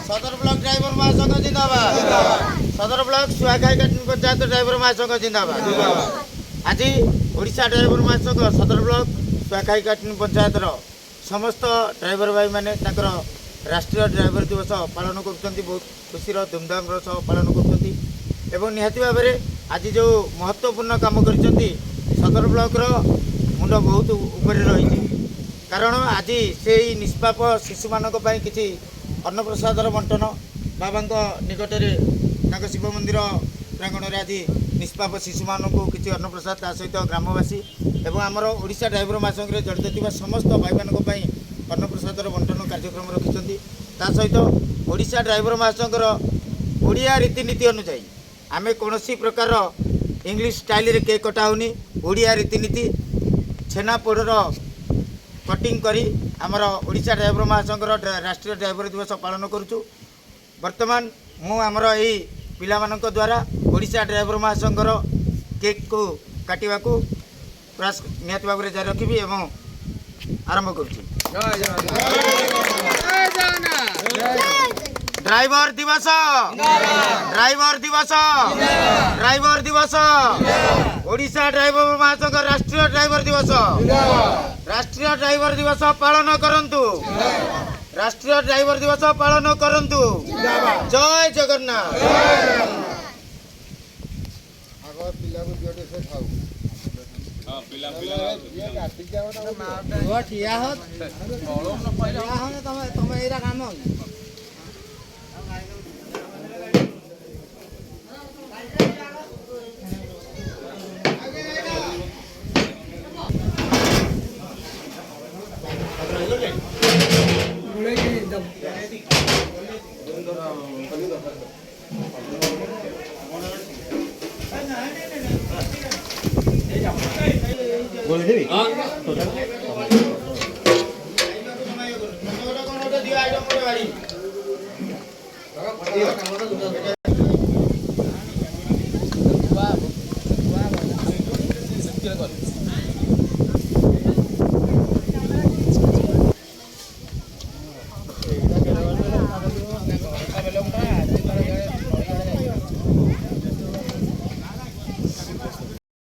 सदर block driver महासंघ जिंदाबाद। सदर ब्लॉक सुआखाई पंचायत ड्राइवर महासंघ जिंदाबाद। आज ओडिशा ड्राइवर महासंघ सदर ब्लॉक सुआखाई पंचायत समस्त ड्राइवर भाई मैंने राष्ट्रीय ड्राइवर दिवस पालन कर बहुत खुशी धूमधाम पालन कर निहाती भाव में आज जो महत्वपूर्ण काम कर सदर ब्लॉक मुंड बहुत ऊपर रही कारण आज से निष्पाप शिशु मान कि अन्नप्रसादर बंटन बाबा निकट में शिव मंदिर प्रांगण में आज निष्पाप शिशु मान किसी अन्नप्रसाद ता सहित ग्रामवासी एवं आमर ओडिशा ड्राइवर महासंघ जड़ित थी समस्त भाई मानी अन्नप्रसादर बंटन कार्यक्रम रखिंट ता सहित ओडिशा ड्राइवर महासंघर ओडिया रीतिनीति अनुसार आम कौन प्रकार इंग्लिश स्टाइल रे केक कटा होनी ओडिया रीतिनीति छेनापोड़र कटिंग करी आमर ओडिशा ड्राइवर महासंघर राष्ट्रीय ड्राइवर दिवस पालन करुचु। वर्तमान मु आमर यही पिला मानक द्वारा ओडिशा ड्राइवर महासंघर केक को काटिबा को प्रयास निहत भाव में जारी रखी एवं आरंभ करुचु। ड्राइवर दिवस ड्राइवर दिवस ड्राइवर दिवस ओडिशा ड्राइवर महासंघ राष्ट्रीय ड्राइवर दिवस राष्ट्रीय ड्राइवर दिवस पालन करंतु राष्ट्रीय ड्राइवर दिवस पालन करंतु। जय जगन्नाथ।